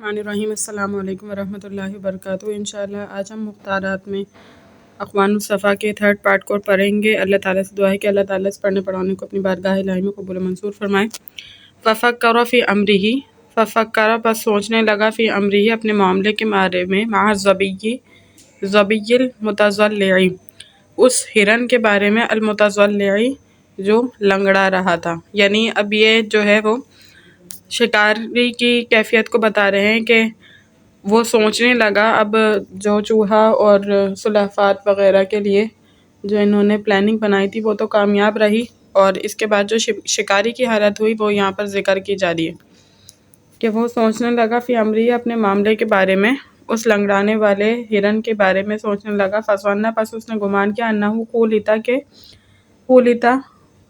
الرحمن الرحیم۔ السلام علیکم ورحمۃ اللہ وبرکاتہ۔ انشاءاللہ آج ہم مختارات میں اقوام الصفا کے تھرڈ پارٹ کو پڑھیں گے۔ اللہ تعالیٰ سے دعا ہے کہ اللہ تعالیٰ سے پڑھنے پڑھانے کو اپنی بارگاہ الہی میں قبول و منظور فرمائے۔ ففکر فی امرہ، ففکر پس سوچنے لگا، فی امرہ اپنے معاملے کے بارے میں، مع الظبی المتضلع اس ہرن کے بارے میں، المتضلع جو لنگڑا رہا تھا۔ یعنی اب یہ جو ہے وہ شکاری کی کیفیت کو بتا رہے ہیں کہ وہ سوچنے لگا اب جو چوہا اور سلحفات وغیرہ کے لیے جو انہوں نے پلاننگ بنائی تھی وہ تو کامیاب رہی، اور اس کے بعد جو شکاری کی حالت ہوئی وہ یہاں پر ذکر کی جا رہی ہے کہ وہ سوچنے لگا فی امری اپنے معاملے کے بارے میں، اس لنگڑانے والے ہرن کے بارے میں سوچنے لگا، فظن پس اس نے گمان کیا، انہو خولتا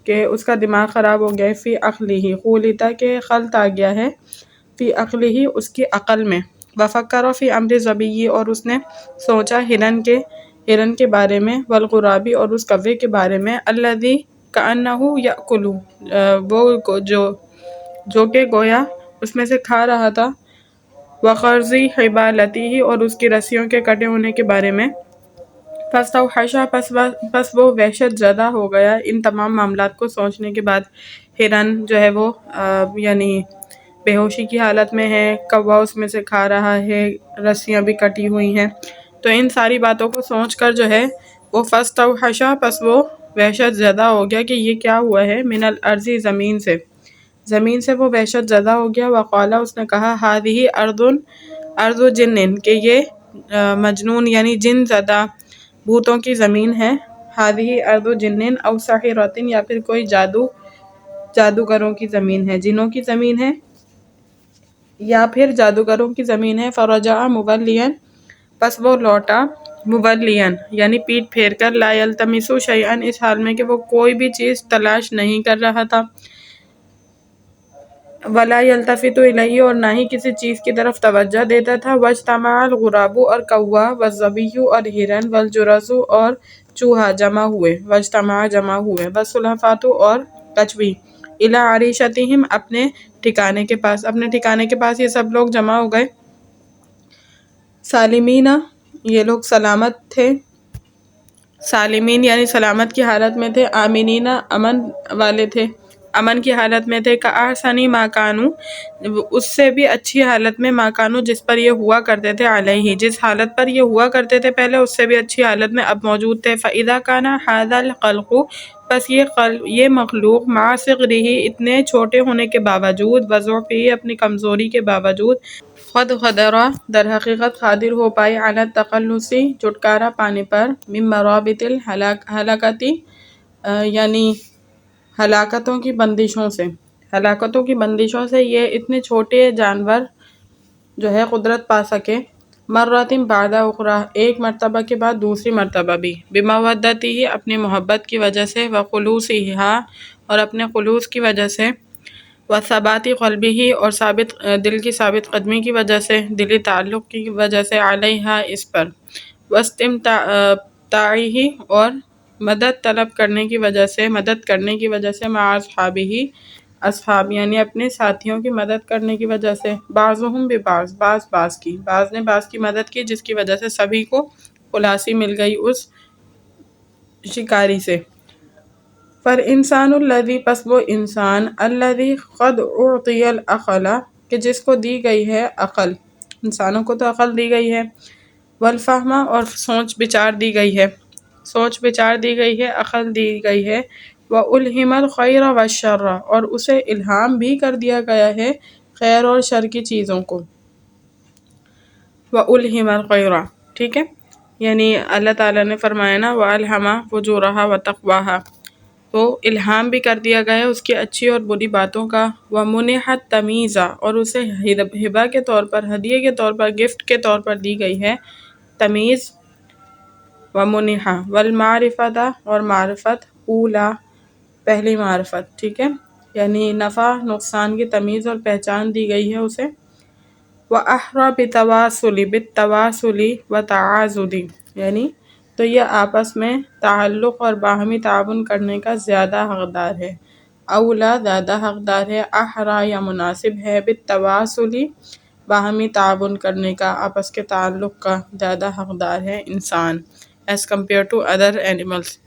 کہ اس کا دماغ خراب ہو گیا، فی عقلہ خولتا کہ خلط آ گیا ہے، فی عقلہ اس کی عقل میں، وفکر فی امر الظبی اور اس نے سوچا ہرن کے بارے میں، والغراب اور اس کوے کے بارے میں، الذی کأنہ یأکل وہ جو کہ گویا اس میں سے کھا رہا تھا، وخرز حبالتہ اور اس کی رسیوں کے کٹے ہونے کے بارے میں، فاستوحش پس وہ وحشت زدہ ہو گیا ان تمام معاملات کو سوچنے کے بعد۔ ہرن جو ہے وہ یعنی بے ہوشی کی حالت میں ہے، کوا اس میں سے کھا رہا ہے، رسیاں بھی کٹی ہوئی ہیں، تو ان ساری باتوں کو سوچ کر جو ہے وہ فاستوحش پس وہ وحشت زدہ ہو گیا کہ یہ کیا ہوا ہے، من الارض زمین سے وہ وحشت زدہ ہو گیا، وقال اس نے کہا، ہذہ ارض جن کہ یہ مجنون یعنی جن زدہ بھوتوں کی زمین ہے، ہذہ ارض جن او ساحرۃ یا پھر کوئی جادوگروں کی زمین ہے، جنوں کی زمین ہے یا پھر جادوگروں کی زمین ہے۔ فرجع مولیا پس وہ لوٹا، مولیا یعنی پیٹ پھیر کر، لا یلتمس شیئا اس حال میں کہ وہ کوئی بھی چیز تلاش نہیں کر رہا تھا، ولا یلتفت الیہ اور نہ ہی کسی چیز کی طرف توجہ دیتا تھا، واجتمع الغراب اور کوا، والظبی اور ہرن، والجرذ اور چوہا جمع ہوئے، جمع ہوئے، والسلحفاة اور کچھوی، الی عریشتہم اپنے ٹھکانے کے پاس یہ سب لوگ جمع ہو گئے، سالمین یہ لوگ سلامت تھے، سالمین یعنی سلامت کی حالت میں تھے، آمنین امن والے تھے، امن کی حالت میں تھے، کأحسن ما کانوا اس سے بھی اچھی حالت میں، ما کانوا جس پر یہ ہوا کرتے تھے، علیہ جس حالت پر یہ ہوا کرتے تھے پہلے اس سے بھی اچھی حالت میں اب موجود تھے، فإذا کان ھذا الخلق پس یہ مخلوق، مع صغرہ اتنے چھوٹے ہونے کے باوجود، وضعفہ اپنی کمزوری کے باوجود، قد قدر در حقیقت قادر ہو پائی، علی التخلص چھٹکارا پانے پر، من مرابط الہلاکۃ یعنی ہلاکتوں کی بندشوں سے یہ اتنے چھوٹے جانور جو ہے قدرت پا سکے، مرۃ بعد اخری ایک مرتبہ کے بعد دوسری مرتبہ بھی، بمودتہ اپنی محبت کی وجہ سے، وخلوصہا اور اپنے خلوص کی وجہ سے، وثبات قلبہ اور دل کی ثابت قدمی کی وجہ سے، دلی تعلق کی وجہ سے، علیہا اس پر، واستمتاعہ اور مدد کرنے کی وجہ سے، مع اصحابہ اصحاب یعنی اپنے ساتھیوں کی مدد کرنے کی وجہ سے، بعضهم ببعض بعض نے بعض کی مدد کی جس کی وجہ سے سبھی کو خلاصی مل گئی اس شکاری سے۔ فالانسان الذی پس وہ انسان، الذی قد اعطی العقل کہ جس کو دی گئی ہے عقل، انسانوں کو تو عقل دی گئی ہے، والفہم اور سوچ بچار دی گئی ہے، عقل دی گئی ہے، وَأُلْہِمَ الْخَيْرَ وَالشَّرَّ اور اسے الہام بھی کر دیا گیا ہے خیر اور شر کی چیزوں کو، وَأُلْہِمَ الْخَيْرَ ٹھیک ہے، یعنی اللہ تعالیٰ نے فرمایا نا، وَأَلْہَمَ فُجُورَهَا وَتَقْوَاهَا تو الہام بھی کر دیا گیا ہے اس کی اچھی اور بری باتوں کا، وَمُنِحَ التَّمْییزَ اور اسے ہبہ کے طور پر، ہدیے کے طور پر، گفٹ کے طور پر دی گئی ہے تمیز، وَمُنِحَ وَالْمَعْرِفَةَ اور معرفت، اولا پہلی معرفت ٹھیک ہے، یعنی نفع نقصان کی تمیز اور پہچان دی گئی ہے اسے، وَأَحْرَى بِالتَّوَاصُلِ وَتَعَاضُدِ یعنی تو یہ آپس میں تعلق اور باہمی تعاون کرنے کا زیادہ حقدار ہے، اولا زیادہ حقدار ہے، احرا یا مناسب ہے، بالتواصل باہمی تعاون کرنے کا، آپس کے تعلق کا زیادہ حقدار ہے انسان as compared to other animals.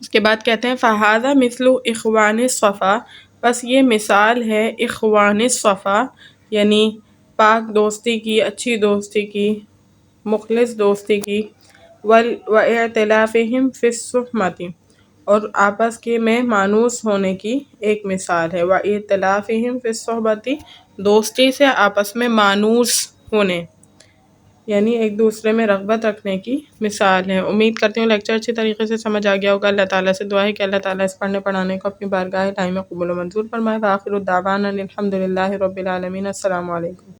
اس کے بعد کہتے ہیں فَهَذَا مِثْلُ إِخْوَانِ الصَّفَا، بس یہ مثال ہے اخوان الصفا یعنی پاک دوستی کی، اچھی دوستی کی، مخلص دوستی کی، وَإِعْتِلَافِهِمْ فِي الصُّحْبَةِ اور آپس کے میں مانوس ہونے کی ایک مثال ہے، وَإِعْتِلَافِهِمْ فِي الصُّحْبَةِ دوستی سے آپس میں مانوس ہونے یعنی ایک دوسرے میں رغبت رکھنے کی مثال ہے۔ امید کرتی ہوں لیکچر اچھی طریقے سے سمجھ آ گیا ہوگا۔ اللہ تعالیٰ سے دعا ہے کہ اللہ تعالیٰ اس پڑھنے پڑھانے کو اپنی بارگاہ الہی میں قبول و منظور فرمائے۔ وآخر دعوانا الحمد للہ رب العالمین۔ السلام علیکم۔